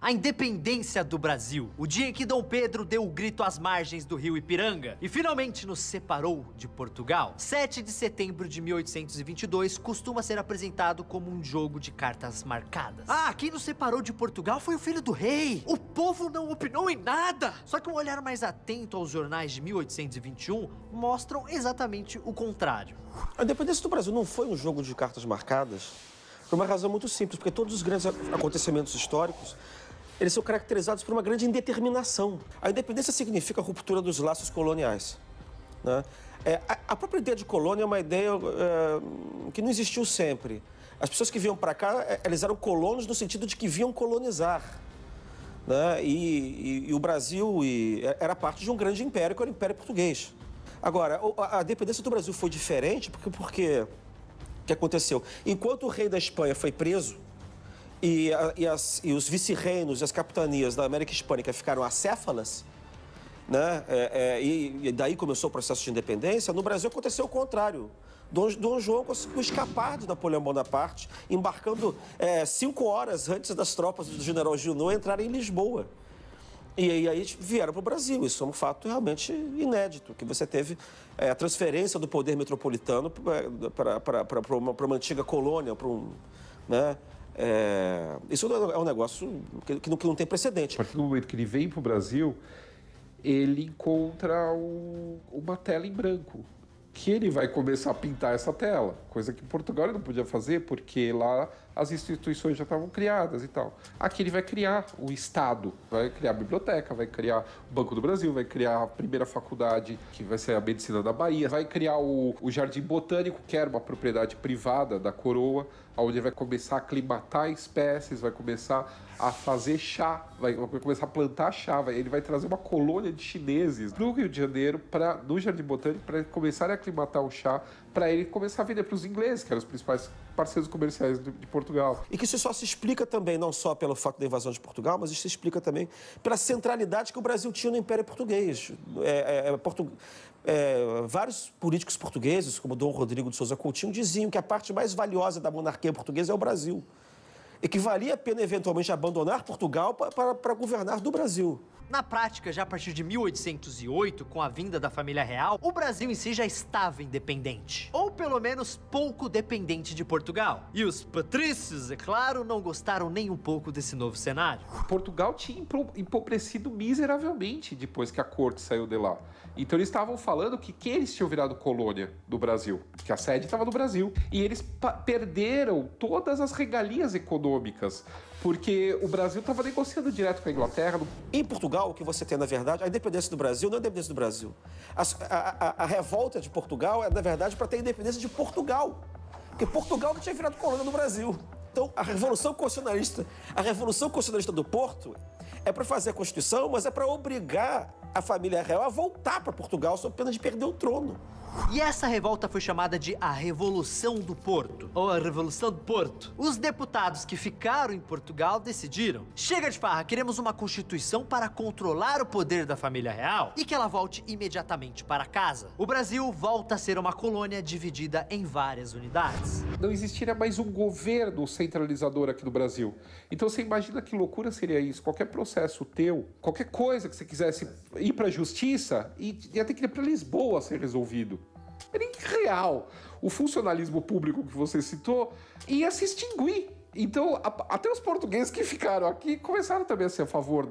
A independência do Brasil, o dia em que Dom Pedro deu o grito às margens do rio Ipiranga e finalmente nos separou de Portugal. 7 de setembro de 1822 costuma ser apresentado como um jogo de cartas marcadas. Ah, quem nos separou de Portugal foi o filho do rei. O povo não opinou em nada. Só que um olhar mais atento aos jornais de 1821 mostram exatamente o contrário. A independência do Brasil não foi um jogo de cartas marcadas por uma razão muito simples, porque todos os grandes acontecimentos históricos eles são caracterizados por uma grande indeterminação. A independência significa a ruptura dos laços coloniais, né? A própria ideia de colônia é uma ideia que não existiu sempre. As pessoas que vinham para cá, eles eram colonos no sentido de que vinham colonizar, né? E o Brasil era parte de um grande império, que era o Império Português. Agora, a independência do Brasil foi diferente porque o que aconteceu? Enquanto o rei da Espanha foi preso, e os vice-reinos e as capitanias da América Hispânica ficaram acéfalas, né? E daí começou o processo de independência. No Brasil aconteceu o contrário. Dom João conseguiu escapar de Napoleão Bonaparte, embarcando 5 horas antes das tropas do general Junot entrarem em Lisboa. E aí vieram para o Brasil. Isso é um fato realmente inédito, que você teve a transferência do poder metropolitano para uma antiga colônia, né? Isso é um negócio que não tem precedente. A partir do momento que ele vem para o Brasil, ele encontra uma tela em branco, que ele vai começar a pintar essa tela, coisa que em Portugal ele não podia fazer, porque lá as instituições já estavam criadas e tal. Aqui ele vai criar o Estado, vai criar a biblioteca, vai criar o Banco do Brasil, vai criar a primeira faculdade, que vai ser a Medicina da Bahia, vai criar o Jardim Botânico, que era uma propriedade privada da coroa, onde ele vai começar a aclimatar espécies, vai começar a fazer chá, vai começar a plantar chá, ele vai trazer uma colônia de chineses no Rio de Janeiro, no Jardim Botânico, para começarem a aclimatar o chá, para ele começar a vender para os ingleses, que eram os principais parceiros comerciais de Portugal. E que isso só se explica também, não só pelo fato da invasão de Portugal, mas isso se explica também pela centralidade que o Brasil tinha no Império Português. Vários políticos portugueses, como Dom Rodrigo de Souza Coutinho, diziam que a parte mais valiosa da monarquia portuguesa é o Brasil. E que valia a pena, eventualmente, abandonar Portugal para governar do Brasil. Na prática, já a partir de 1808, com a vinda da família real, o Brasil em si já estava independente. Ou pelo menos pouco dependente de Portugal. E os patrícios, é claro, não gostaram nem um pouco desse novo cenário. Portugal tinha empobrecido miseravelmente depois que a corte saiu de lá. Então eles estavam falando que eles tinham virado colônia do Brasil, que a sede estava no Brasil. E eles perderam todas as regalias econômicas, porque o Brasil estava negociando direto com a Inglaterra. Em Portugal, o que você tem, na verdade, a independência do Brasil não é a independência do Brasil. A revolta de Portugal é, na verdade, para ter a independência de Portugal. Porque Portugal que tinha virado colônia do Brasil. Então, a Revolução Constitucionalista do Porto é para fazer a Constituição, mas é para obrigar a família real a voltar para Portugal sob pena de perder o trono. E essa revolta foi chamada de a Revolução do Porto, ou a Revolução do Porto. Os deputados que ficaram em Portugal decidiram: chega de farra, queremos uma constituição para controlar o poder da família real e que ela volte imediatamente para casa. O Brasil volta a ser uma colônia dividida em várias unidades. Não existiria mais um governo centralizador aqui no Brasil. Então você imagina que loucura seria isso. Qualquer processo teu, qualquer coisa que você quisesse ir para a justiça, ia ter que ir para Lisboa ser resolvido. Era irreal. O funcionalismo público que você citou ia se extinguir. Então, até os portugueses que ficaram aqui começaram também a ser a favor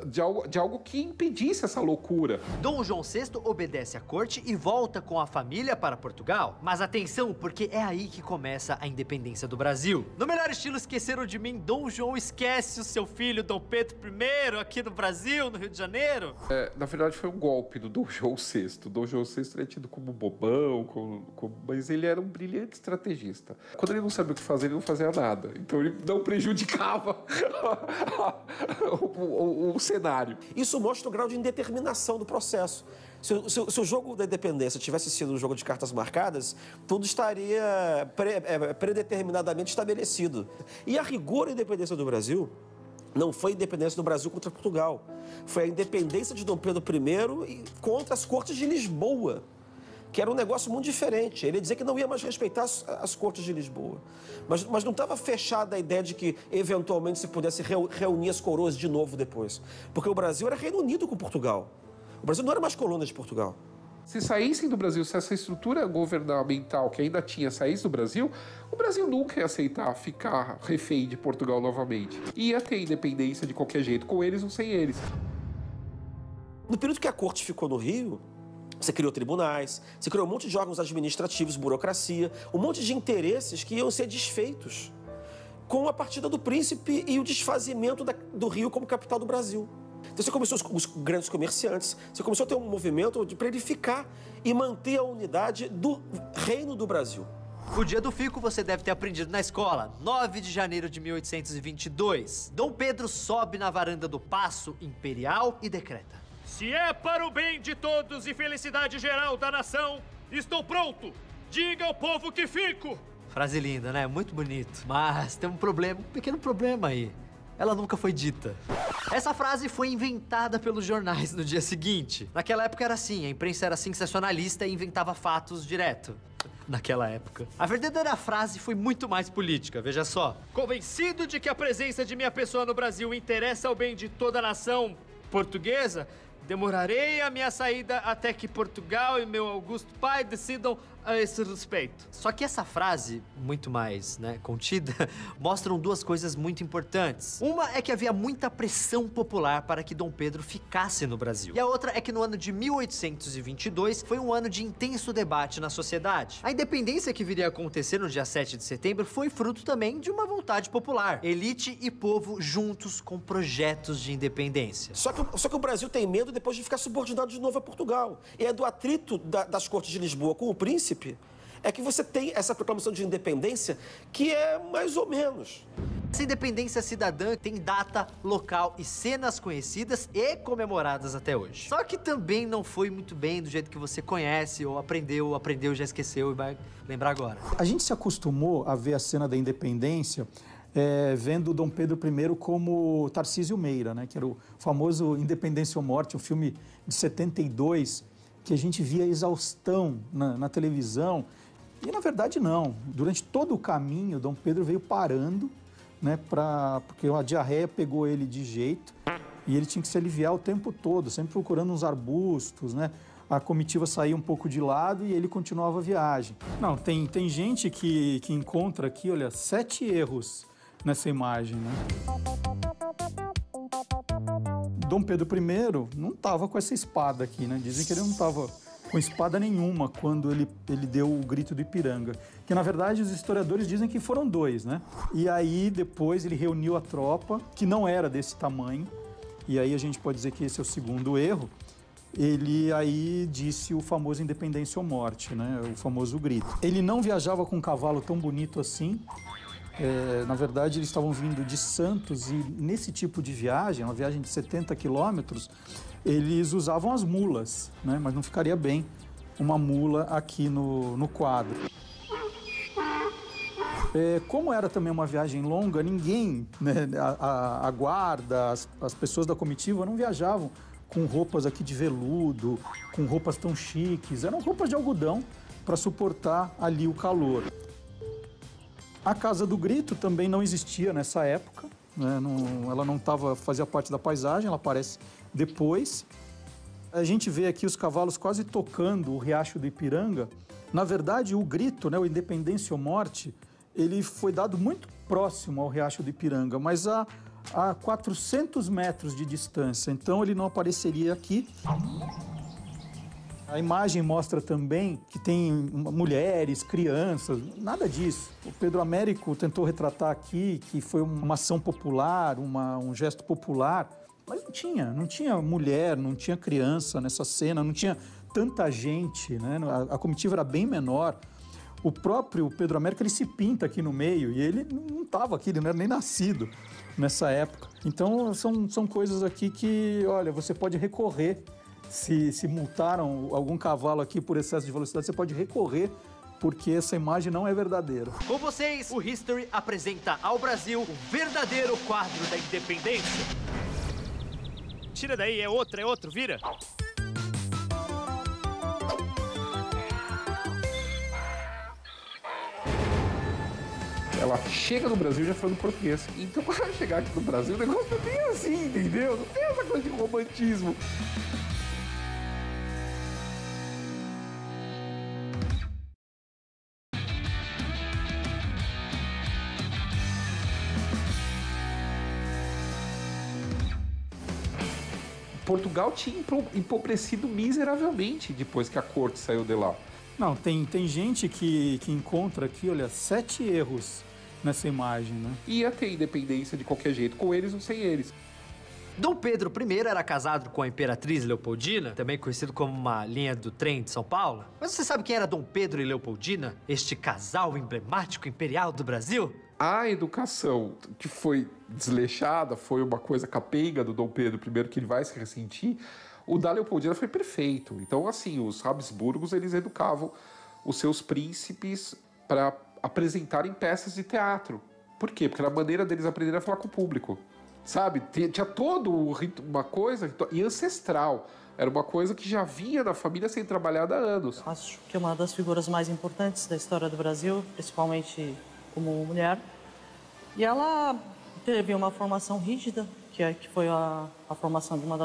de algo que impedisse essa loucura. Dom João VI obedece à corte e volta com a família para Portugal. Mas atenção, porque é aí que começa a independência do Brasil. No melhor estilo Esqueceram de Mim, Dom João esquece o seu filho Dom Pedro I aqui no Brasil, no Rio de Janeiro. Na verdade, foi um golpe do Dom João VI. Dom João VI é tido como bobão, mas ele era um brilhante estrategista. Quando ele não sabia o que fazer, ele não fazia nada. Então ele não prejudicava o cenário. Isso mostra o grau de indeterminação do processo. Se o jogo da independência tivesse sido um jogo de cartas marcadas, tudo estaria predeterminadamente estabelecido. E a rigor, a independência do Brasil não foi a independência do Brasil contra Portugal. Foi a independência de Dom Pedro I contra as cortes de Lisboa, que era um negócio muito diferente. Ele ia dizer que não ia mais respeitar as cortes de Lisboa. Mas não estava fechada a ideia de que, eventualmente, se pudesse reunir as coroas de novo depois. Porque o Brasil era Reino Unido com Portugal. O Brasil não era mais colônia de Portugal. Se saíssem do Brasil, se essa estrutura governamental que ainda tinha saísse do Brasil, o Brasil nunca ia aceitar ficar refém de Portugal novamente. Ia ter independência de qualquer jeito, com eles ou sem eles. No período que a corte ficou no Rio, você criou tribunais, você criou um monte de órgãos administrativos, burocracia, um monte de interesses que iam ser desfeitos com a partida do príncipe e o desfazimento do Rio como capital do Brasil. Então você começou os grandes comerciantes, você começou a ter um movimento para ele ficar e manter a unidade do Reino do Brasil. O dia do fico você deve ter aprendido na escola. 9 de janeiro de 1822. Dom Pedro sobe na varanda do Paço Imperial e decreta: se é para o bem de todos e felicidade geral da nação, estou pronto. Diga ao povo que fico. Frase linda, né? Muito bonito. Mas tem um problema, um pequeno problema aí. Ela nunca foi dita. Essa frase foi inventada pelos jornais no dia seguinte. Naquela época era assim, a imprensa era sensacionalista e inventava fatos direto. Naquela época. A verdadeira frase foi muito mais política, veja só. Convencido de que a presença de minha pessoa no Brasil interessa ao bem de toda a nação portuguesa, demorarei a minha saída até que Portugal e meu augusto pai decidam a esse respeito. Só que essa frase, muito mais, contida, mostram duas coisas muito importantes. Uma é que havia muita pressão popular para que Dom Pedro ficasse no Brasil. E a outra é que no ano de 1822 foi um ano de intenso debate na sociedade. A independência que viria a acontecer no dia 7 de setembro foi fruto também de uma vontade popular. Elite e povo juntos com projetos de independência. Só que o Brasil tem medo depois de ficar subordinado de novo a Portugal. E é do atrito das cortes de Lisboa com o príncipe é que você tem essa proclamação de independência que é mais ou menos. Essa independência cidadã tem data, local e cenas conhecidas e comemoradas até hoje. Só que também não foi muito bem do jeito que você conhece, ou aprendeu, já esqueceu e vai lembrar agora. A gente se acostumou a ver a cena da independência vendo Dom Pedro I como Tarcísio Meira, que era o famoso Independência ou Morte, um filme de 72, que a gente via exaustão na televisão. E, na verdade, não. Durante todo o caminho, Dom Pedro veio parando, porque a diarreia pegou ele de jeito e ele tinha que se aliviar o tempo todo, sempre procurando uns arbustos, A comitiva saía um pouco de lado e ele continuava a viagem. Não, tem gente que encontra aqui, olha, 7 erros nessa imagem, Dom Pedro I não estava com essa espada aqui, Dizem que ele não estava com espada nenhuma quando ele deu o grito do Ipiranga. Que, na verdade, os historiadores dizem que foram 2, E aí, depois, ele reuniu a tropa, que não era desse tamanho. E aí a gente pode dizer que esse é o segundo erro. Ele aí disse o famoso Independência ou Morte, O famoso grito. Ele não viajava com um cavalo tão bonito assim. Na verdade, eles estavam vindo de Santos e nesse tipo de viagem, uma viagem de 70 quilômetros, eles usavam as mulas, mas não ficaria bem uma mula aqui no quadro. Como era também uma viagem longa, ninguém, a guarda, as pessoas da comitiva não viajavam com roupas aqui de veludo, com roupas tão chiques, eram roupas de algodão para suportar ali o calor. A Casa do Grito também não existia nessa época, ela não fazia parte da paisagem, ela aparece depois. A gente vê aqui os cavalos quase tocando o Riacho do Ipiranga. Na verdade, o grito, o Independência ou Morte, ele foi dado muito próximo ao Riacho do Ipiranga, mas a 400 metros de distância, então ele não apareceria aqui. A imagem mostra também que tem mulheres, crianças, nada disso. O Pedro Américo tentou retratar aqui que foi uma ação popular, um gesto popular, mas não tinha mulher, não tinha criança nessa cena, não tinha tanta gente, A comitiva era bem menor. O próprio Pedro Américo, ele se pinta aqui no meio e ele não estava aqui, ele não era nem nascido nessa época. Então, são coisas aqui que, olha, você pode recorrer. Se multaram algum cavalo aqui por excesso de velocidade, você pode recorrer, porque essa imagem não é verdadeira. Com vocês, o History apresenta ao Brasil o verdadeiro quadro da independência. Tira daí, é outro, vira. Ela chega no Brasil já falando português. Então, quando ela chegar aqui no Brasil, o negócio é bem assim, entendeu? Não tem essa coisa de romantismo. Portugal tinha empobrecido miseravelmente depois que a corte saiu de lá. Não, tem gente que encontra aqui, olha, 7 erros nessa imagem, né? Ia ter independência de qualquer jeito, com eles ou sem eles. Dom Pedro I era casado com a Imperatriz Leopoldina, também conhecido como uma linha do trem de São Paulo. Mas você sabe quem era Dom Pedro e Leopoldina? Este casal emblemático imperial do Brasil? A educação que foi desleixada, foi uma coisa capenga do Dom Pedro I, que ele vai se ressentir. O da Leopoldina foi perfeito. Então, assim, os Habsburgos, eles educavam os seus príncipes para apresentarem peças de teatro. Por quê? Porque era a maneira deles aprenderem a falar com o público. Sabe? Tinha todo uma coisa e ancestral. Era uma coisa que já vinha da família sendo trabalhada há anos. Acho que é uma das figuras mais importantes da história do Brasil, principalmente como mulher. E ela teve uma formação rígida, que foi a formação de uma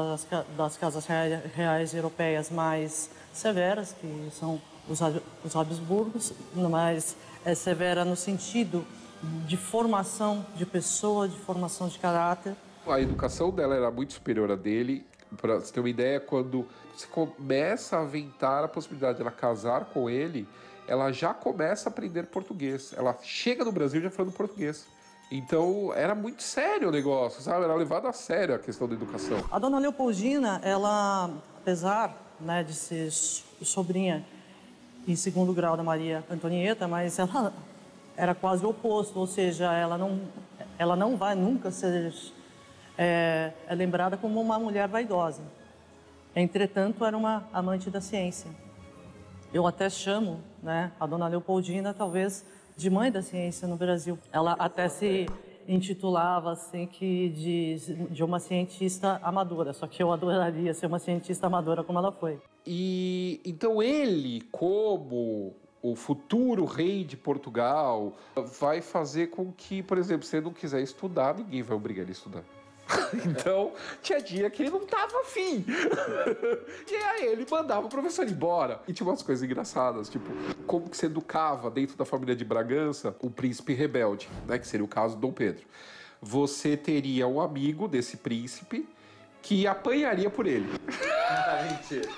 das casas reais europeias mais severas, que são os Habsburgos, mas é severa no sentido de formação de pessoa, de formação de caráter. A educação dela era muito superior à dele. Para você ter uma ideia, quando você começa a aventar a possibilidade de ela casar com ele, ela já começa a aprender português. Ela chega no Brasil já falando português. Então, era muito sério o negócio, sabe? Era levado a sério a questão da educação. A dona Leopoldina, ela, apesar, né, de ser sobrinha em 2º grau da Maria Antonieta, mas ela era quase o oposto, ou seja, ela não vai nunca ser lembrada como uma mulher vaidosa. Entretanto, era uma amante da ciência. Eu até chamo, né, a dona Leopoldina, talvez, de mãe da ciência no Brasil. Ela até se intitulava assim de uma cientista amadora, só que eu adoraria ser uma cientista amadora como ela foi. E então ele, como o futuro rei de Portugal, vai fazer com que, por exemplo, se ele não quiser estudar, ninguém vai obrigar ele a estudar. Então, tinha dia que ele não tava afim. E aí ele mandava o professor embora. E tinha umas coisas engraçadas, tipo, como que se educava dentro da família de Bragança o príncipe rebelde, né? Que seria o caso do Dom Pedro. Você teria um amigo desse príncipe que apanharia por ele. Mentira.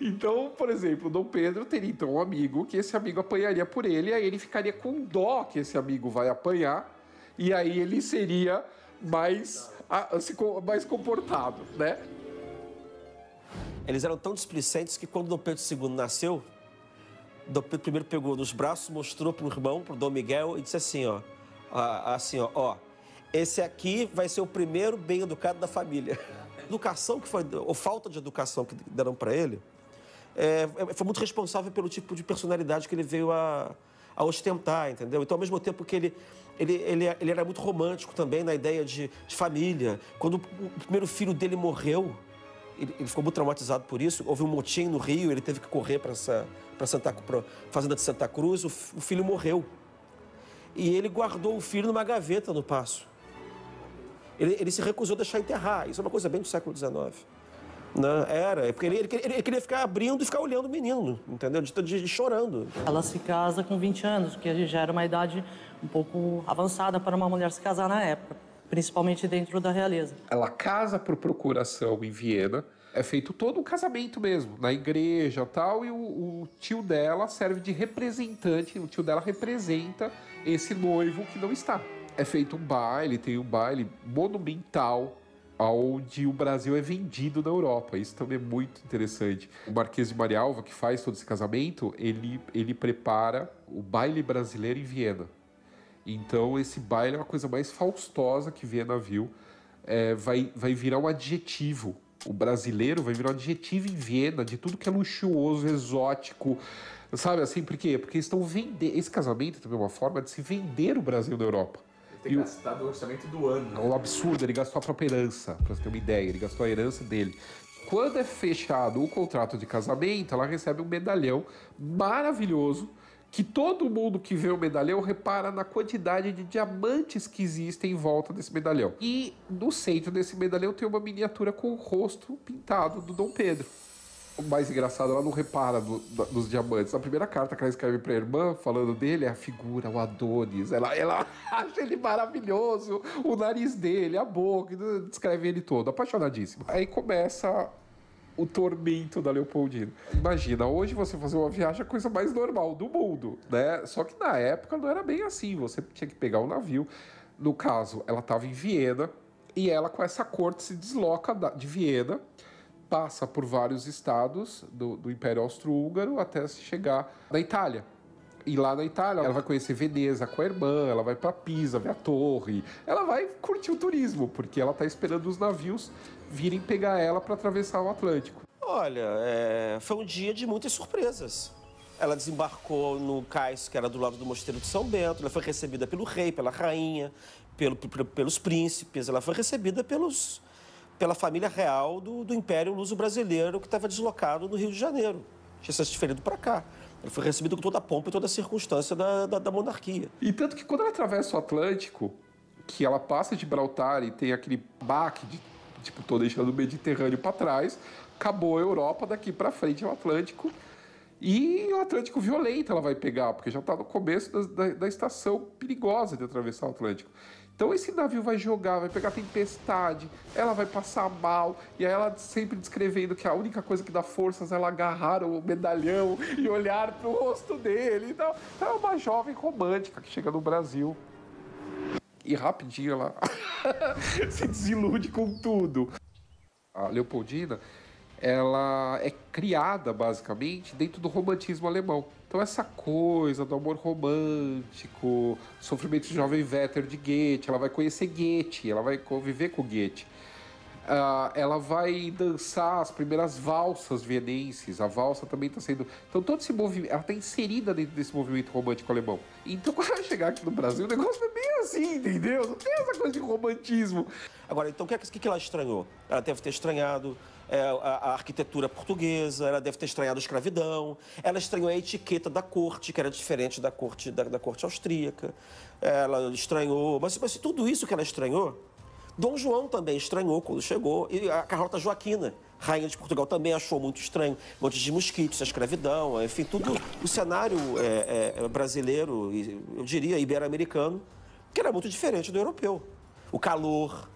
Então, por exemplo, o Dom Pedro teria então um amigo que esse amigo apanharia por ele, e aí ele ficaria com dó que esse amigo vai apanhar, e aí ele seria mais comportado, né? Eles eram tão displicentes que quando Dom Pedro II nasceu, Dom Pedro I pegou nos braços, mostrou para o irmão, para o Dom Miguel, e disse assim, ó, esse aqui vai ser o primeiro bem educado da família. Educação que foi, ou falta de educação que deram para ele, foi muito responsável pelo tipo de personalidade que ele veio a ostentar, entendeu? Então, ao mesmo tempo que ele era muito romântico também na ideia de família. Quando o primeiro filho dele morreu, ele ficou muito traumatizado por isso. Houve um motim no Rio, ele teve que correr para a fazenda de Santa Cruz. O filho morreu. E ele guardou o filho numa gaveta no Paço. Ele se recusou a deixar enterrar. Isso é uma coisa bem do século XIX. Não, porque ele queria ficar abrindo e ficar olhando o menino, entendeu? De chorando. Ela se casa com 20 anos, que já era uma idade um pouco avançada para uma mulher se casar na época, principalmente dentro da realeza. Ela casa por procuração em Viena, é feito todo um casamento mesmo, na igreja e tal, e o tio dela serve de representante, o tio dela representa esse noivo que não está. É feito um baile, tem um baile monumental, onde o Brasil é vendido na Europa. Isso também é muito interessante. O Marquês de Marialva, que faz todo esse casamento, ele prepara o baile brasileiro em Viena. Então, esse baile é uma coisa mais faustosa que Viena viu. Vai virar um adjetivo. O brasileiro vai virar um adjetivo em Viena de tudo que é luxuoso, exótico. Sabe assim, por quê? Porque estão vendendo... Esse casamento também é uma forma de se vender o Brasil na Europa. Ter gastado o orçamento do ano. É um absurdo, ele gastou a própria herança, pra você ter uma ideia, ele gastou a herança dele. Quando é fechado o contrato de casamento, ela recebe um medalhão maravilhoso que todo mundo que vê o medalhão repara na quantidade de diamantes que existem em volta desse medalhão. E no centro desse medalhão tem uma miniatura com o rosto pintado do Dom Pedro. O mais engraçado, ela não repara nos diamantes. A primeira carta que ela escreve pra irmã, falando dele, é a figura, o Adonis. Ela acha ele maravilhoso, o nariz dele, a boca, descreve ele todo, apaixonadíssimo. Aí começa o tormento da Leopoldina. Imagina, hoje você fazer uma viagem é a coisa mais normal do mundo, né? Só que na época não era bem assim, você tinha que pegar um navio. No caso, ela estava em Viena, e ela com essa corte se desloca de Viena, passa por vários estados do Império Austro-Húngaro até chegar na Itália. E lá na Itália ela vai conhecer Veneza com a irmã, ela vai para Pisa, ver a torre. Ela vai curtir o turismo, porque ela está esperando os navios virem pegar ela para atravessar o Atlântico. Olha, foi um dia de muitas surpresas. Ela desembarcou no cais, que era do lado do Mosteiro de São Bento. Ela foi recebida pelo rei, pela rainha, pelos príncipes. Ela foi recebida pela família real do Império Luso-Brasileiro, que estava deslocado no Rio de Janeiro. Tinha se transferido para cá. Ele foi recebido com toda a pompa e toda a circunstância da monarquia. E tanto que quando ela atravessa o Atlântico, que ela passa de Gibraltar e tem aquele baque de, tipo, tô deixando o Mediterrâneo para trás, acabou a Europa, daqui para frente é o Atlântico. E o Atlântico violento ela vai pegar, porque já está no começo da estação perigosa de atravessar o Atlântico. Então esse navio vai jogar, vai pegar tempestade, ela vai passar mal, e aí ela sempre descrevendo que a única coisa que dá forças é ela agarrar o medalhão e olhar pro rosto dele. Então é uma jovem romântica que chega no Brasil e rapidinho ela se desilude com tudo. A Leopoldina, ela é criada basicamente dentro do romantismo alemão. Então essa coisa do amor romântico, sofrimento de jovem Werther de Goethe, ela vai conhecer Goethe, ela vai conviver com Goethe. Ela vai dançar as primeiras valsas vienenses, a valsa também está sendo... Então todo esse movimento, ela está inserida dentro desse movimento romântico alemão. Então quando ela chegar aqui no Brasil, o negócio é bem assim, entendeu? Não tem essa coisa de romantismo. Agora, então o que ela estranhou? Ela deve ter estranhado a arquitetura portuguesa, ela deve ter estranhado a escravidão, ela estranhou a etiqueta da corte, que era diferente da corte austríaca. Ela estranhou... Mas tudo isso que ela estranhou, Dom João também estranhou quando chegou, e a Carlota Joaquina, rainha de Portugal, também achou muito estranho. Um monte de mosquitos, a escravidão, enfim, tudo o cenário brasileiro, eu diria ibero-americano, que era muito diferente do europeu. O calor.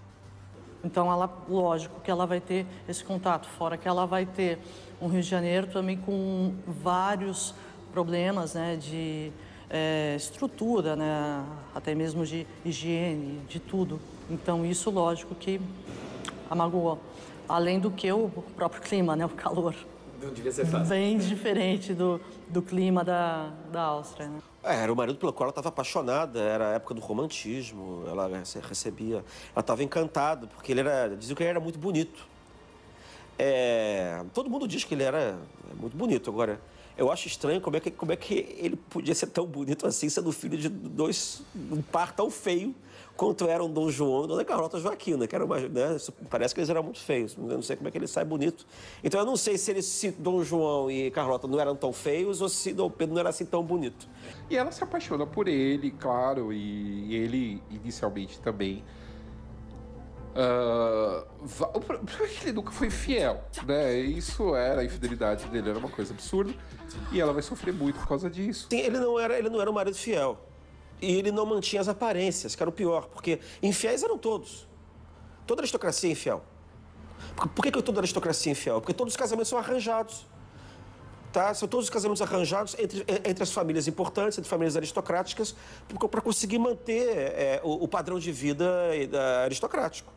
Então, lógico que ela vai ter esse contato, fora que ela vai ter um Rio de Janeiro também com vários problemas, né, de estrutura, né, até mesmo de higiene, de tudo. Então, isso, lógico, que a magoou. Além do que o próprio clima, né, o calor. Não devia ser fácil. Bem diferente do clima da Áustria, né? Era o marido pelo qual ela estava apaixonada, era a época do romantismo, ela recebia... Ela estava encantada, porque diziam que ele era muito bonito. Todo mundo diz que ele era muito bonito. Agora, eu acho estranho como é que ele podia ser tão bonito assim, sendo filho de um par tão feio quanto eram Dom João e Dona Carlota Joaquina, que era uma, né, parece que eles eram muito feios. Eu não sei como é que ele sai bonito. Então, eu não sei se Dom João e Carlota não eram tão feios ou se Dom Pedro não era assim tão bonito. E ela se apaixona por ele, claro, e ele inicialmente também. Ele nunca foi fiel, né? Isso a infidelidade dele era uma coisa absurda, e ela vai sofrer muito por causa disso. Sim, ele não era um marido fiel. E ele não mantinha as aparências, que era o pior, porque infiéis eram todos. Toda aristocracia é infiel. Por que toda aristocracia é infiel? Porque todos os casamentos são arranjados. Tá? São todos os casamentos arranjados entre as famílias importantes, entre famílias aristocráticas, para conseguir manter o padrão de vida aristocrático.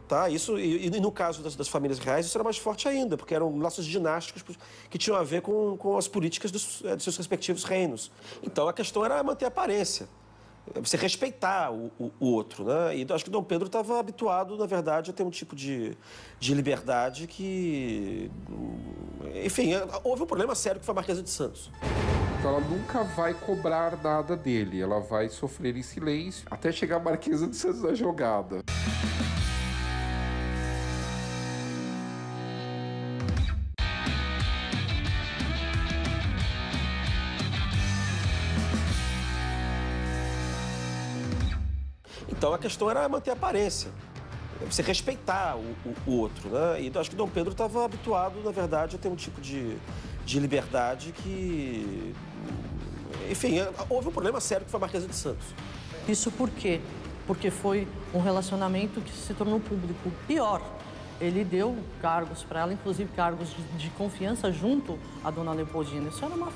Tá? Isso, e no caso das famílias reais, isso era mais forte ainda, porque eram laços dinásticos que tinham a ver com as políticas dos seus respectivos reinos. Então, a questão era manter a aparência. Você respeitar o outro, né? E acho que Dom Pedro estava habituado, na verdade, a ter um tipo de liberdade que... Enfim, houve um problema sério que foi a Marquesa de Santos. Então ela nunca vai cobrar nada dele, ela vai sofrer em silêncio até chegar a Marquesa de Santos na jogada. Não, a questão era manter a aparência. Você respeitar o outro, né? E acho que Dom Pedro estava habituado, na verdade, a ter um tipo de liberdade que... Enfim, houve um problema sério que foi a Marquesa de Santos. Isso por quê? Porque foi um relacionamento que se tornou público. Pior, ele deu cargos para ela, inclusive cargos de confiança junto à dona Leopoldina. Isso era uma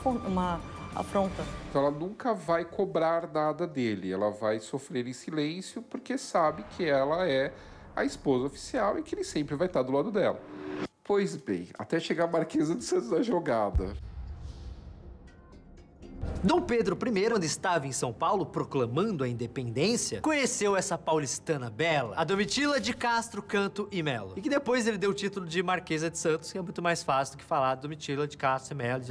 afronta. Então ela nunca vai cobrar nada dele, ela vai sofrer em silêncio porque sabe que ela é a esposa oficial e que ele sempre vai estar do lado dela. Pois bem, até chegar a Marquesa de Santos na jogada. Dom Pedro I, quando estava em São Paulo proclamando a independência, conheceu essa paulistana bela, a Domitila de Castro Canto e Melo. E que depois ele deu o título de Marquesa de Santos, que é muito mais fácil do que falar Domitila de Castro e Melo.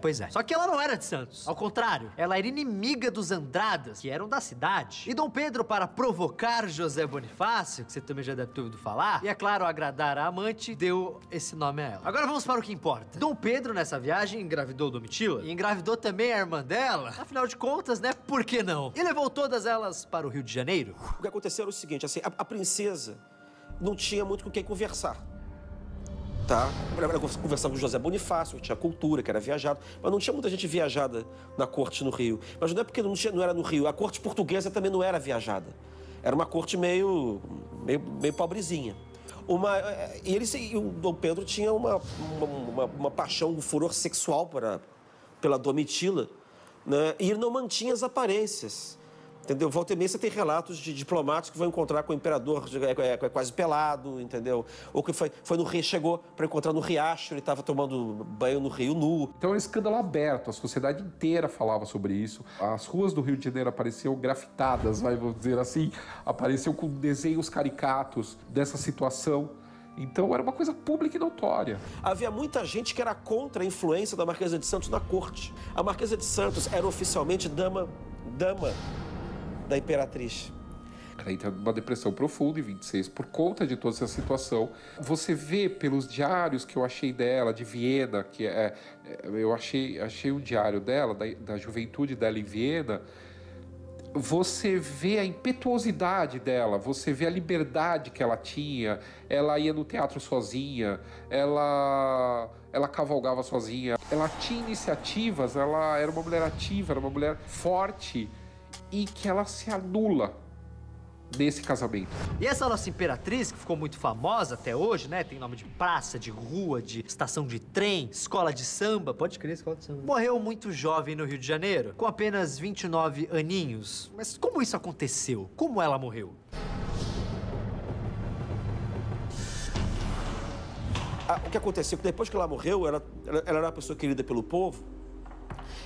Pois é. Só que ela não era de Santos. Ao contrário, ela era inimiga dos Andradas, que eram da cidade. E Dom Pedro, para provocar José Bonifácio, que você também já deve ter ouvido falar, e é claro, agradar a amante, deu esse nome a ela. Agora vamos para o que importa. Dom Pedro, nessa viagem, engravidou Domitila e engravidou também a irmã dela. Afinal de contas, né? Por que não? E levou todas elas para o Rio de Janeiro. O que aconteceu era o seguinte, assim, a princesa não tinha muito com quem conversar, tá? Ela conversava com José Bonifácio, que tinha cultura, que era viajado, mas não tinha muita gente viajada na corte no Rio. Mas não é porque não era no Rio, a corte portuguesa também não era viajada. Era uma corte meio pobrezinha. E o Dom Pedro tinha uma paixão, um furor sexual pela Domitila, né? E ele não mantinha as aparências, entendeu? Volta e meia você tem relatos de diplomatas que vão encontrar com o imperador quase pelado, entendeu? Ou que chegou para encontrar no riacho, ele estava tomando banho no rio nu. Então é um escândalo aberto, a sociedade inteira falava sobre isso. As ruas do Rio de Janeiro apareciam grafitadas, vamos dizer assim, apareciam com desenhos caricatos dessa situação. Então era uma coisa pública e notória. Havia muita gente que era contra a influência da Marquesa de Santos na corte. A Marquesa de Santos era oficialmente dama da imperatriz. Ela entra numa depressão profunda em 26 por conta de toda essa situação. Você vê pelos diários que eu achei dela, de Viena, que eu achei um diário dela, da juventude dela em Viena. Você vê a impetuosidade dela, você vê a liberdade que ela tinha. Ela ia no teatro sozinha, ela cavalgava sozinha. Ela tinha iniciativas, ela era uma mulher ativa, era uma mulher forte e que ela se anula nesse casamento. E essa nossa imperatriz, que ficou muito famosa até hoje, né? Tem nome de praça, de rua, de estação de trem, escola de samba. Pode crer, escola de samba. Morreu muito jovem no Rio de Janeiro, com apenas 29 aninhos. Mas como isso aconteceu? Como ela morreu? O que aconteceu? Depois que ela morreu, ela era uma pessoa querida pelo povo.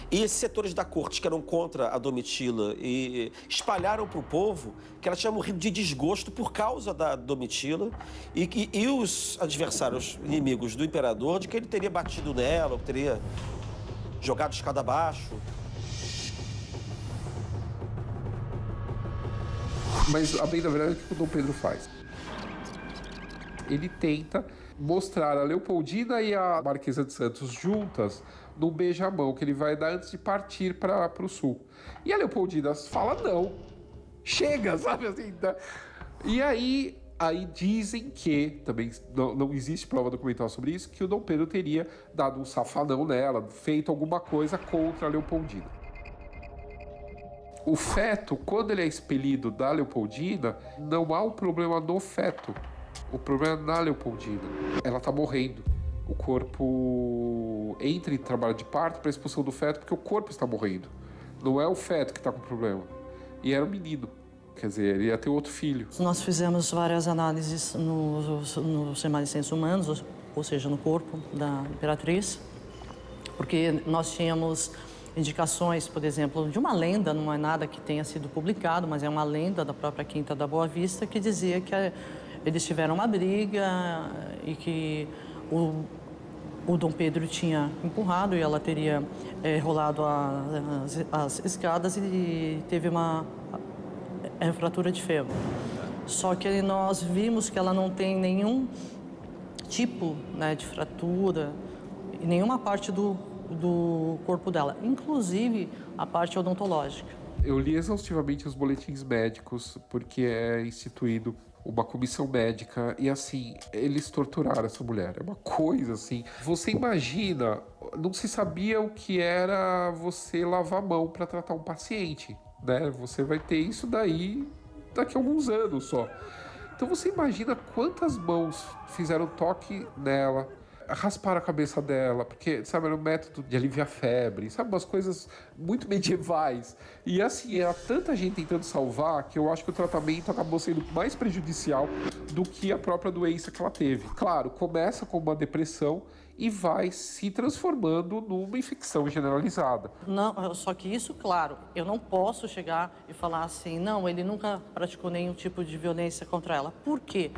E esses setores da corte que eram contra a Domitila e espalharam para o povo que ela tinha morrido de desgosto por causa da Domitila e os adversários inimigos do imperador de que ele teria batido nela, ou teria jogado escada abaixo. Mas, a bem da verdade, o que o Dom Pedro faz? Ele tenta mostrar a Leopoldina e a Marquesa de Santos juntas num beijamão que ele vai dar antes de partir para o sul. E a Leopoldina fala não, chega, sabe assim? Tá? E aí dizem que, também não existe prova documental sobre isso, que o Dom Pedro teria dado um safanão nela, feito alguma coisa contra a Leopoldina. O feto, quando ele é expelido da Leopoldina, não há um problema no feto. O problema é na Leopoldina. Ela tá morrendo. O corpo entra em trabalho de parto para expulsão do feto porque o corpo está morrendo. Não é o feto que está com problema. E era um menino. Quer dizer, ele ia ter outro filho. Nós fizemos várias análises nos remanescentes humanos, ou seja, no corpo da imperatriz, porque nós tínhamos indicações, por exemplo, de uma lenda, não é nada que tenha sido publicado, mas é uma lenda da própria Quinta da Boa Vista que dizia que eles tiveram uma briga e que o Dom Pedro tinha empurrado e ela teria rolado as escadas e teve uma fratura de fêmur. Só que nós vimos que ela não tem nenhum tipo, né, de fratura em nenhuma parte do corpo dela, inclusive a parte odontológica. Eu li exaustivamente os boletins médicos, porque é instituído uma comissão médica e, assim, eles torturaram essa mulher. É uma coisa, assim... Você imagina, não se sabia o que era você lavar a mão para tratar um paciente, né? Você vai ter isso daí daqui a alguns anos só. Então você imagina quantas mãos fizeram toque nela, rasparam a cabeça dela, porque, sabe, era um método de aliviar febre, sabe, umas coisas muito medievais. E assim, era tanta gente tentando salvar que eu acho que o tratamento acabou sendo mais prejudicial do que a própria doença que ela teve. Claro, começa com uma depressão e vai se transformando numa infecção generalizada. Não, só que isso, claro, eu não posso chegar e falar assim, não, ele nunca praticou nenhum tipo de violência contra ela. Por quê?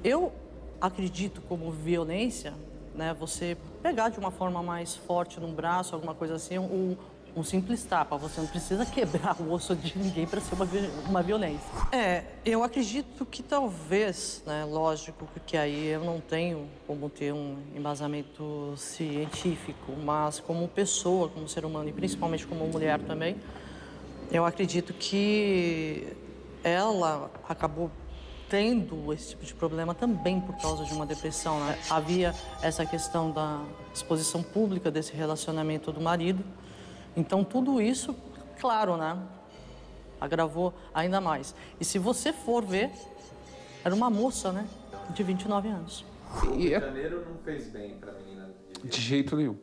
Eu acredito como violência, né, você pegar de uma forma mais forte num braço, alguma coisa assim, um simples tapa. Você não precisa quebrar o osso de ninguém para ser uma violência. Eu acredito que talvez, né, lógico que aí eu não tenho como ter um embasamento científico, mas como pessoa, como ser humano e principalmente como mulher também, eu acredito que ela acabou tendo esse tipo de problema também por causa de uma depressão, né? Havia essa questão da exposição pública desse relacionamento do marido. Então, tudo isso, claro, né? Agravou ainda mais. E se você for ver, era uma moça, né? De 29 anos. O Rio de Janeiro não fez bem pra menina. De jeito nenhum.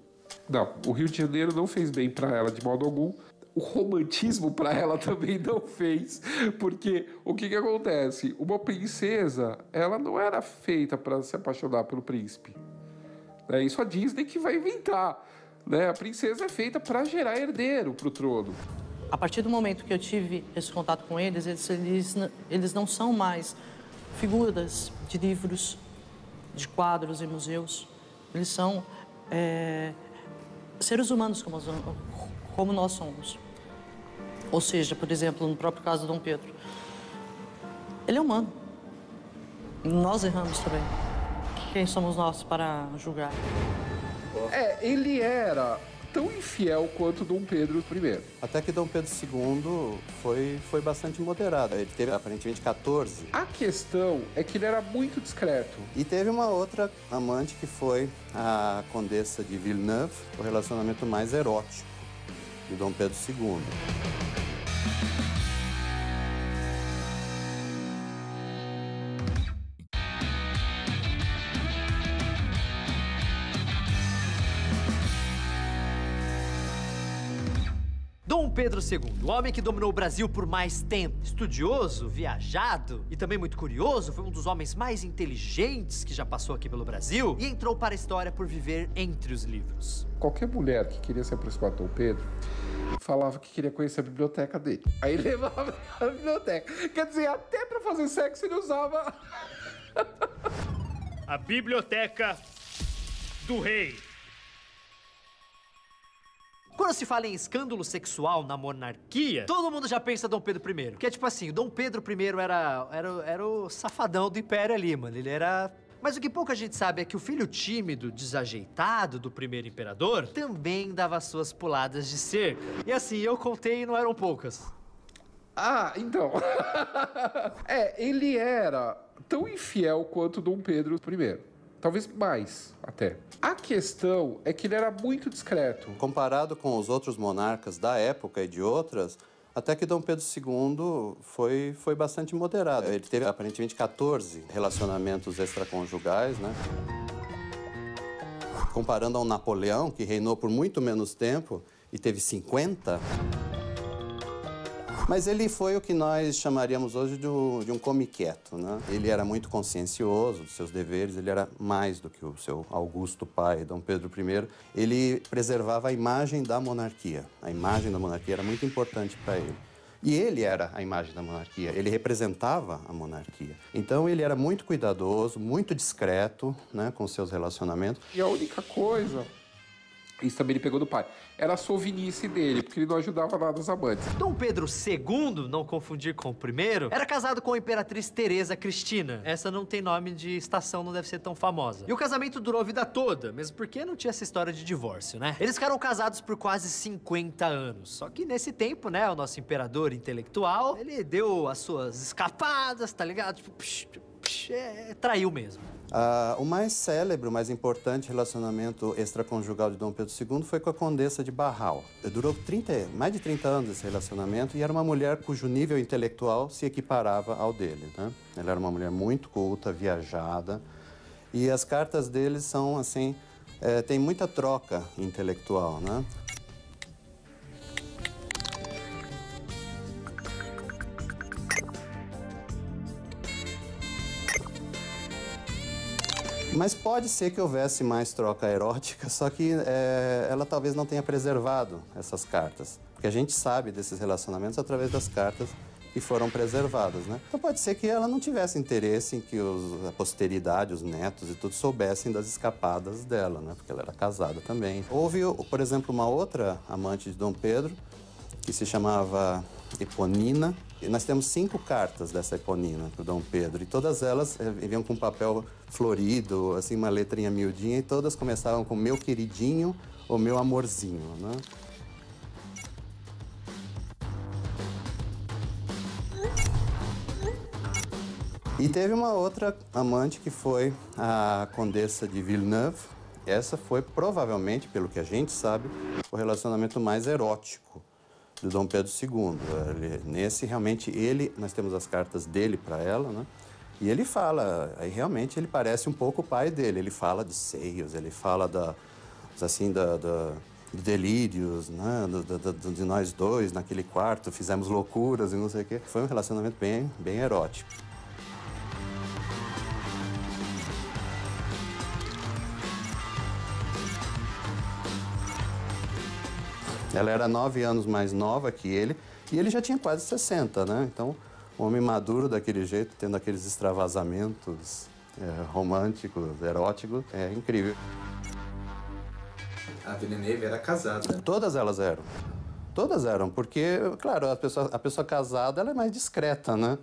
Não, o Rio de Janeiro não fez bem pra ela de modo algum. O romantismo para ela também não fez, porque o que acontece? Uma princesa, ela não era feita para se apaixonar pelo príncipe. Isso a Disney que vai inventar. Né? A princesa é feita para gerar herdeiro para o trono. A partir do momento que eu tive esse contato com eles, eles não são mais figuras de livros, de quadros e museus. Eles são seres humanos como nós somos. Ou seja, por exemplo, no próprio caso do Dom Pedro, ele é humano. Nós erramos também. Quem somos nós para julgar? Ele era tão infiel quanto Dom Pedro I. Até que Dom Pedro II foi bastante moderado. Ele teve aparentemente 14. A questão é que ele era muito discreto. E teve uma outra amante que foi a Condessa de Villeneuve, o relacionamento mais erótico de Dom Pedro II. Dom Pedro II, o homem que dominou o Brasil por mais tempo. Estudioso, viajado e também muito curioso, foi um dos homens mais inteligentes que já passou aqui pelo Brasil e entrou para a história por viver entre os livros. Qualquer mulher que queria se aproximar do Dom Pedro falava que queria conhecer a biblioteca dele. Aí levava a biblioteca. Quer dizer, até para fazer sexo ele usava... A biblioteca do rei. Quando se fala em escândalo sexual na monarquia, todo mundo já pensa Dom Pedro I. Porque é tipo assim, o Dom Pedro I era o safadão do império ali, mano. Ele era... Mas o que pouca gente sabe é que o filho tímido, desajeitado do primeiro imperador também dava suas puladas de cerca. E assim, eu contei e não eram poucas. Ah, então... ele era tão infiel quanto Dom Pedro I. Talvez mais, até. A questão é que ele era muito discreto. Comparado com os outros monarcas da época e de outras, até que Dom Pedro II foi bastante moderado. Ele teve, aparentemente, 14 relacionamentos extraconjugais, né? Comparando ao Napoleão, que reinou por muito menos tempo e teve 50... Mas ele foi o que nós chamaríamos hoje de um come quieto, né? Ele era muito consciencioso dos seus deveres, ele era mais do que o seu augusto pai, Dom Pedro I. Ele preservava a imagem da monarquia. A imagem da monarquia era muito importante para ele. E ele era a imagem da monarquia, ele representava a monarquia. Então ele era muito cuidadoso, muito discreto, né, com seus relacionamentos. E a única coisa Isso também ele pegou do pai. Era a sovinice dele, porque ele não ajudava nada os amantes. Dom Pedro II, não confundir com o primeiro, era casado com a imperatriz Teresa Cristina. Essa não tem nome de estação, não deve ser tão famosa. E o casamento durou a vida toda, mesmo porque não tinha essa história de divórcio, né? Eles ficaram casados por quase 50 anos. Só que nesse tempo, né, o nosso imperador intelectual, ele deu as suas escapadas, tá ligado? Tipo, traiu mesmo. O mais célebre, o mais importante relacionamento extraconjugal de Dom Pedro II foi com a Condessa de Barral. Durou mais de 30 anos esse relacionamento e era uma mulher cujo nível intelectual se equiparava ao dele, né? Ela era uma mulher muito culta, viajada, e as cartas deles são, assim, tem muita troca intelectual, né? Mas pode ser que houvesse mais troca erótica, só que ela talvez não tenha preservado essas cartas. Porque a gente sabe desses relacionamentos através das cartas que foram preservadas, né? Então pode ser que ela não tivesse interesse em que a posteridade, os netos e tudo soubessem das escapadas dela, né? Porque ela era casada também. Houve, por exemplo, uma outra amante de Dom Pedro, que se chamava Eponina. E nós temos 5 cartas dessa Eponina para o Dom Pedro, e todas elas vinham com papel florido, assim, uma letrinha miudinha, e todas começavam com meu queridinho ou meu amorzinho, né? E teve uma outra amante que foi a Condessa de Villeneuve. Essa foi provavelmente, pelo que a gente sabe, o relacionamento mais erótico do Dom Pedro II. Nós temos as cartas dele para ela, né? E ele fala, aí realmente ele parece um pouco o pai dele. Ele fala de seios, ele fala de delírios, né? De nós dois naquele quarto, fizemos loucuras e não sei o quê. Foi um relacionamento bem erótico. Ela era 9 anos mais nova que ele, e ele já tinha quase 60, né? Então, um homem maduro daquele jeito, tendo aqueles extravasamentos românticos, eróticos, é incrível. A Villeneuve era casada. Todas elas eram. Todas eram, porque, claro, a pessoa casada ela é mais discreta, né?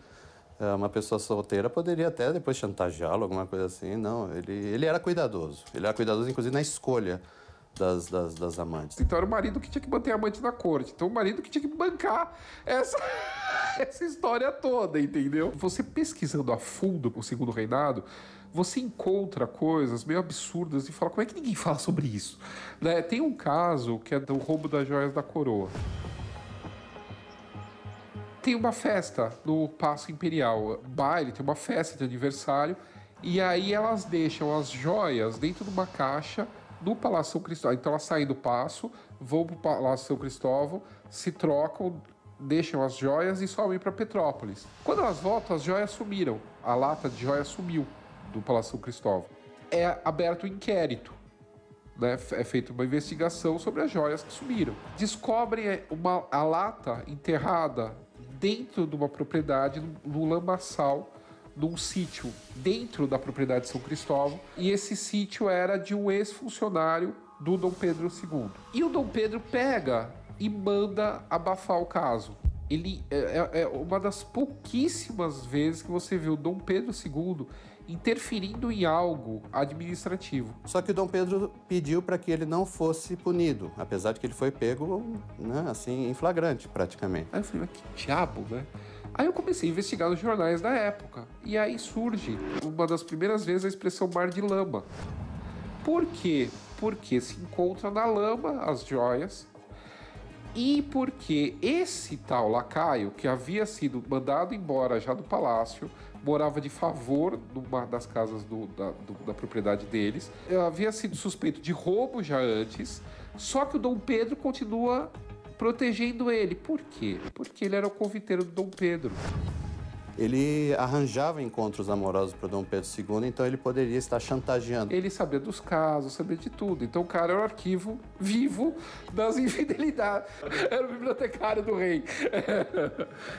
Uma pessoa solteira poderia até depois chantageá-lo, alguma coisa assim. Não, ele era cuidadoso. Ele era cuidadoso, inclusive, na escolha das amantes. Então era o marido que tinha que manter a amante na corte. Então o marido que tinha que bancar essa história toda, entendeu? Você pesquisando a fundo o Segundo Reinado, você encontra coisas meio absurdas e fala, como é que ninguém fala sobre isso? Né? Tem um caso que é do roubo das joias da coroa. Tem uma festa no Paço Imperial, baile, tem uma festa de aniversário, e aí elas deixam as joias dentro de uma caixa no Palácio São Cristóvão. Então elas saem do Paço, vão para o Palácio São Cristóvão, se trocam, deixam as joias e sobem para Petrópolis. Quando elas voltam, as joias sumiram. A lata de joias sumiu do Palácio São Cristóvão. É aberto um inquérito, né? É feita uma investigação sobre as joias que sumiram. Descobrem a lata enterrada dentro de uma propriedade, no lamaçal, num sítio dentro da propriedade de São Cristóvão, e esse sítio era de um ex-funcionário do Dom Pedro II. E o Dom Pedro pega e manda abafar o caso. Ele é uma das pouquíssimas vezes que você vê o Dom Pedro II interferindo em algo administrativo. Só que o Dom Pedro pediu para que ele não fosse punido, apesar de que ele foi pego, né, assim, em flagrante, praticamente. Aí eu falei, mas que diabo, né? Aí eu comecei a investigar nos jornais da época. E aí surge, uma das primeiras vezes, a expressão mar de lama. Por quê? Porque se encontra na lama as joias, e porque esse tal lacaio, que havia sido mandado embora já do palácio, morava de favor numa das casas da propriedade deles, havia sido suspeito de roubo já antes, só que o Dom Pedro continua protegendo ele. Por quê? Porque ele era o confiteiro do Dom Pedro. ele arranjava encontros amorosos para Dom Pedro II, então ele poderia estar chantageando. Ele sabia dos casos, sabia de tudo. Então o cara era o arquivo vivo das infidelidades. Era o bibliotecário do rei.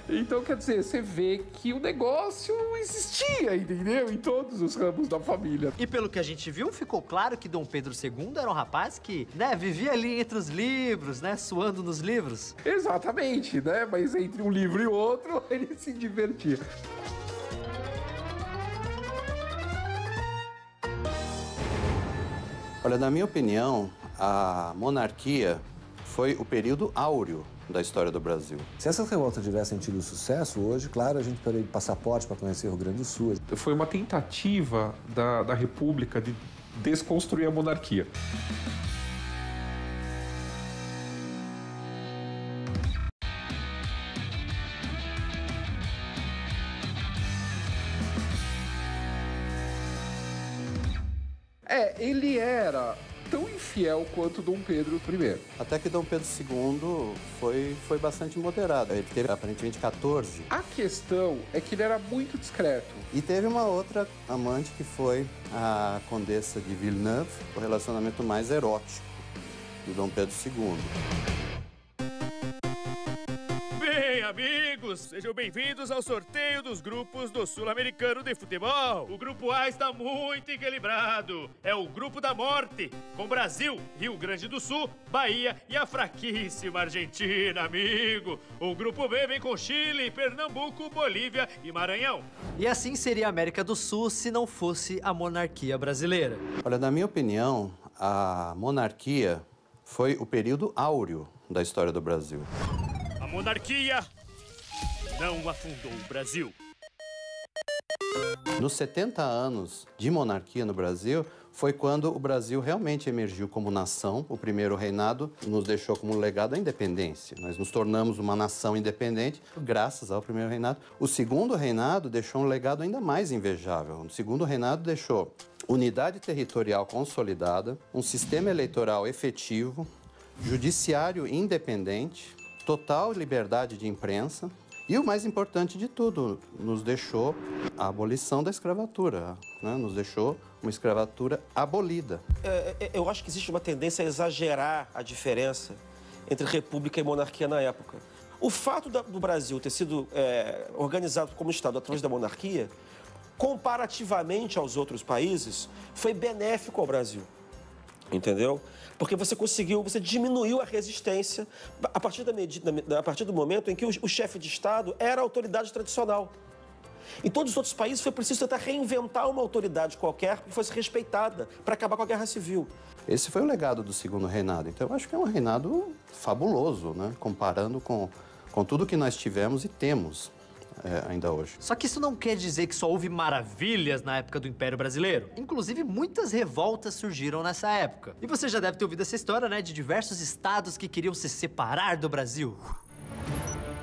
Então, quer dizer, você vê que o negócio existia, entendeu? Em todos os ramos da família. E pelo que a gente viu, ficou claro que Dom Pedro II era um rapaz que, né, vivia ali entre os livros, né, suando nos livros. Exatamente, né? Mas entre um livro e outro, ele se divertia. Olha, na minha opinião, a monarquia foi o período áureo da história do Brasil. Se essas revoltas tivessem tido sucesso hoje, claro, a gente teria passaporte para conhecer o Rio Grande do Sul. Foi uma tentativa da República de desconstruir a monarquia. Ele era tão infiel quanto Dom Pedro I. Até que Dom Pedro II foi bastante moderado. Ele teve aparentemente 14. A questão é que ele era muito discreto. E teve uma outra amante que foi a Condessa de Villeneuve, o relacionamento mais erótico do Dom Pedro II. Bem, amigos, sejam bem-vindos ao sorteio dos grupos do Sul-Americano de Futebol. O grupo A está muito equilibrado. É o grupo da morte, com Brasil, Rio Grande do Sul, Bahia e a fraquíssima Argentina, amigo. O grupo B vem com Chile, Pernambuco, Bolívia e Maranhão. E assim seria a América do Sul se não fosse a monarquia brasileira. Olha, na minha opinião, a monarquia foi o período áureo da história do Brasil. A monarquia não afundou o Brasil. Nos 70 anos de monarquia no Brasil, foi quando o Brasil realmente emergiu como nação. O primeiro reinado nos deixou como legado a independência. Nós nos tornamos uma nação independente graças ao primeiro reinado. O segundo reinado deixou um legado ainda mais invejável. O segundo reinado deixou unidade territorial consolidada, um sistema eleitoral efetivo, judiciário independente, total liberdade de imprensa e, o mais importante de tudo, nos deixou a abolição da escravatura, né? Nos deixou uma escravatura abolida. Eu acho que existe uma tendência a exagerar a diferença entre república e monarquia na época. O fato do Brasil ter sido organizado como Estado através da monarquia, comparativamente aos outros países, foi benéfico ao Brasil. Entendeu? Porque você diminuiu a resistência a partir do momento em que o chefe de Estado era a autoridade tradicional. Em todos os outros países foi preciso tentar reinventar uma autoridade qualquer que fosse respeitada para acabar com a guerra civil. Esse foi o legado do segundo reinado. Então eu acho que é um reinado fabuloso, né? Comparando com tudo que nós tivemos e temos ainda hoje. Só que isso não quer dizer que só houve maravilhas na época do Império Brasileiro. Inclusive, muitas revoltas surgiram nessa época. E você já deve ter ouvido essa história, né? De diversos estados que queriam se separar do Brasil.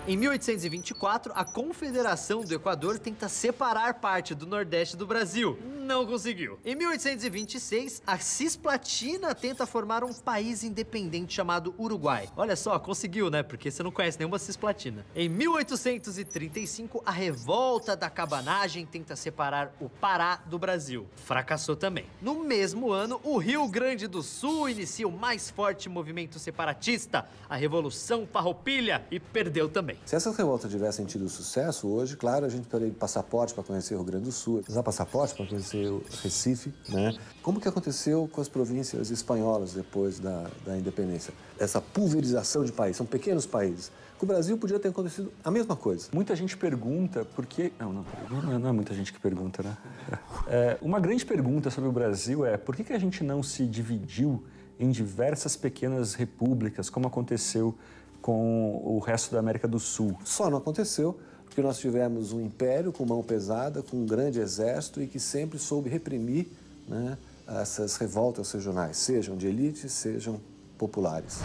Em 1824, a Confederação do Equador tenta separar parte do Nordeste do Brasil. Não conseguiu. Em 1826, a Cisplatina tenta formar um país independente chamado Uruguai. Olha só, conseguiu, né? Porque você não conhece nenhuma Cisplatina. Em 1835, a Revolta da Cabanagem tenta separar o Pará do Brasil. Fracassou também. No mesmo ano, o Rio Grande do Sul inicia o mais forte movimento separatista, a Revolução Farroupilha, e perdeu também. Se essas revoltas tivessem tido sucesso hoje, claro, a gente teria passaporte para conhecer o Rio Grande do Sul, usar passaporte para conhecer o Recife, né? Como que aconteceu com as províncias espanholas depois da independência? Essa pulverização de países, são pequenos países. Com o Brasil podia ter acontecido a mesma coisa. Muita gente pergunta por que... Não é muita gente que pergunta, né? Uma grande pergunta sobre o Brasil é por que a gente não se dividiu em diversas pequenas repúblicas, como aconteceu com o resto da América do Sul. Só não aconteceu porque nós tivemos um império com mão pesada, com um grande exército e que sempre soube reprimir, né, essas revoltas regionais, sejam de elite, sejam populares.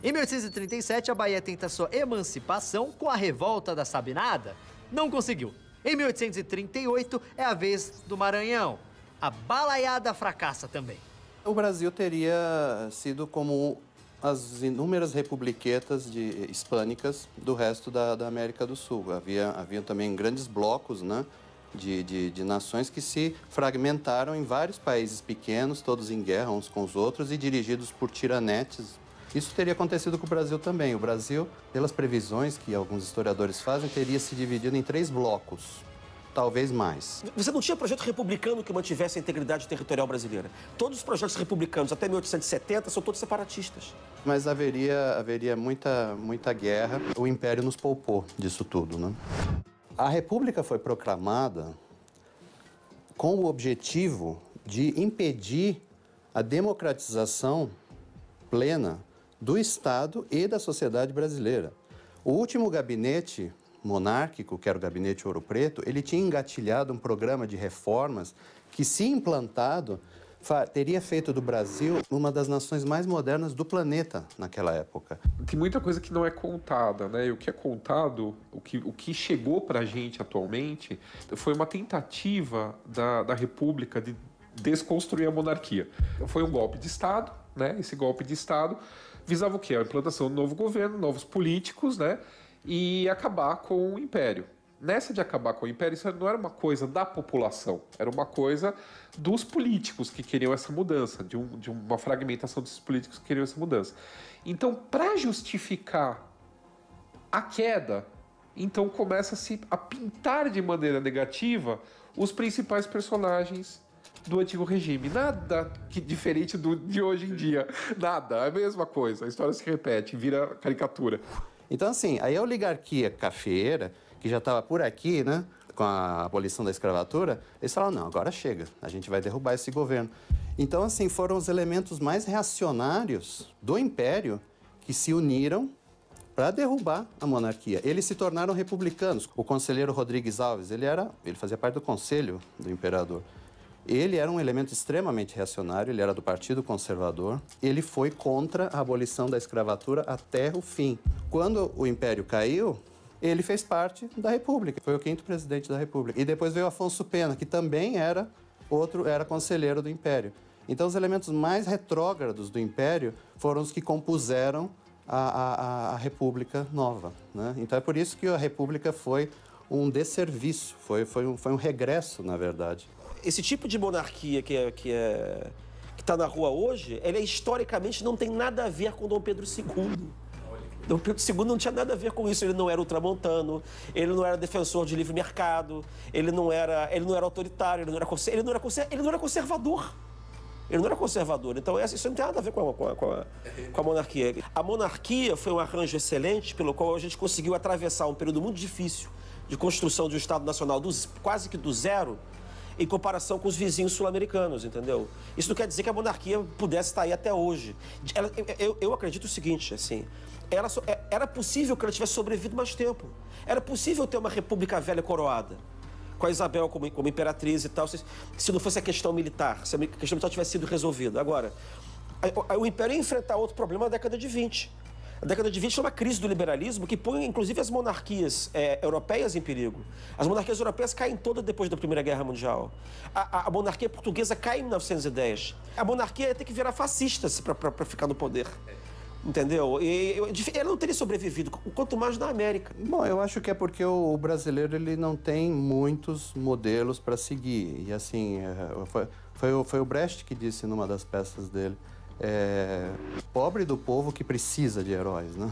Em 1837, a Bahia tenta sua emancipação com a Revolta da Sabinada. Não conseguiu. Em 1838, é a vez do Maranhão. A balaiada fracassa também. O Brasil teria sido como as inúmeras republiquetas hispânicas do resto da América do Sul. Havia também grandes blocos, né, de nações que se fragmentaram em vários países pequenos, todos em guerra uns com os outros e dirigidos por tiranetes. Isso teria acontecido com o Brasil também. O Brasil, pelas previsões que alguns historiadores fazem, teria se dividido em 3 blocos, talvez mais. Você não tinha projeto republicano que mantivesse a integridade territorial brasileira. Todos os projetos republicanos até 1870 são todos separatistas. Mas haveria muita guerra. O Império nos poupou disso tudo, né? A República foi proclamada com o objetivo de impedir a democratização plena do Estado e da sociedade brasileira. O último gabinete monárquico, que era o Gabinete Ouro Preto, ele tinha engatilhado um programa de reformas que, se implantado, teria feito do Brasil uma das nações mais modernas do planeta naquela época. Tem muita coisa que não é contada, né? E o que é contado, o que chegou para a gente atualmente, foi uma tentativa da República de desconstruir a monarquia. Foi um golpe de Estado, né? Esse golpe de Estado visava o quê? A implantação de um novo governo, novos políticos, né? E acabar com o Império. Nessa de acabar com o Império, isso não era uma coisa da população, era uma coisa dos políticos que queriam essa mudança, de uma fragmentação desses políticos que queriam essa mudança. Então, para justificar a queda, então começa-se a pintar de maneira negativa os principais personagens do antigo regime. Nada diferente de hoje em dia. Nada, é a mesma coisa. A história se repete, vira caricatura. Então, assim, aí a oligarquia cafeeira, que já estava por aqui, né, com a abolição da escravatura, eles falaram, não, agora chega, a gente vai derrubar esse governo. Então, assim, foram os elementos mais reacionários do Império que se uniram para derrubar a monarquia. Eles se tornaram republicanos. O conselheiro Rodrigues Alves, ele fazia parte do conselho do imperador. Ele era um elemento extremamente reacionário, ele era do Partido Conservador. Ele foi contra a abolição da escravatura até o fim. Quando o Império caiu, ele fez parte da República. Foi o 5º presidente da República. E depois veio Afonso Pena, que também era conselheiro do Império. Então, os elementos mais retrógrados do Império foram os que compuseram a República Nova, né? Então, é por isso que a República foi um desserviço, foi um regresso, na verdade. Esse tipo de monarquia que está na rua hoje, ele historicamente não tem nada a ver com Dom Pedro II. Dom Pedro II não tinha nada a ver com isso. Ele não era ultramontano, ele não era defensor de livre mercado, ele não era autoritário, ele não era conservador. Ele não era conservador. Então, isso não tem nada a ver com a monarquia. A monarquia foi um arranjo excelente pelo qual a gente conseguiu atravessar um período muito difícil de construção de um Estado Nacional quase que do zero, em comparação com os vizinhos sul-americanos, entendeu? Isso não quer dizer que a monarquia pudesse estar aí até hoje. Eu acredito o seguinte, assim, era possível que ela tivesse sobrevivido mais tempo. Era possível ter uma república velha coroada, com a Isabel como imperatriz e tal, se não fosse a questão militar, se a questão militar tivesse sido resolvida. Agora, o Império ia enfrentar outro problema na década de 20. A década de 20 é uma crise do liberalismo que põe, inclusive, as monarquias europeias em perigo. As monarquias europeias caem todas depois da Primeira Guerra Mundial. A monarquia portuguesa cai em 1910. A monarquia ia ter que virar fascista para ficar no poder. Entendeu? Ela não teria sobrevivido, quanto mais na América. Bom, eu acho que é porque o brasileiro ele não tem muitos modelos para seguir. E, assim, foi o Brecht que disse numa das peças dele, pobre do povo que precisa de heróis, né?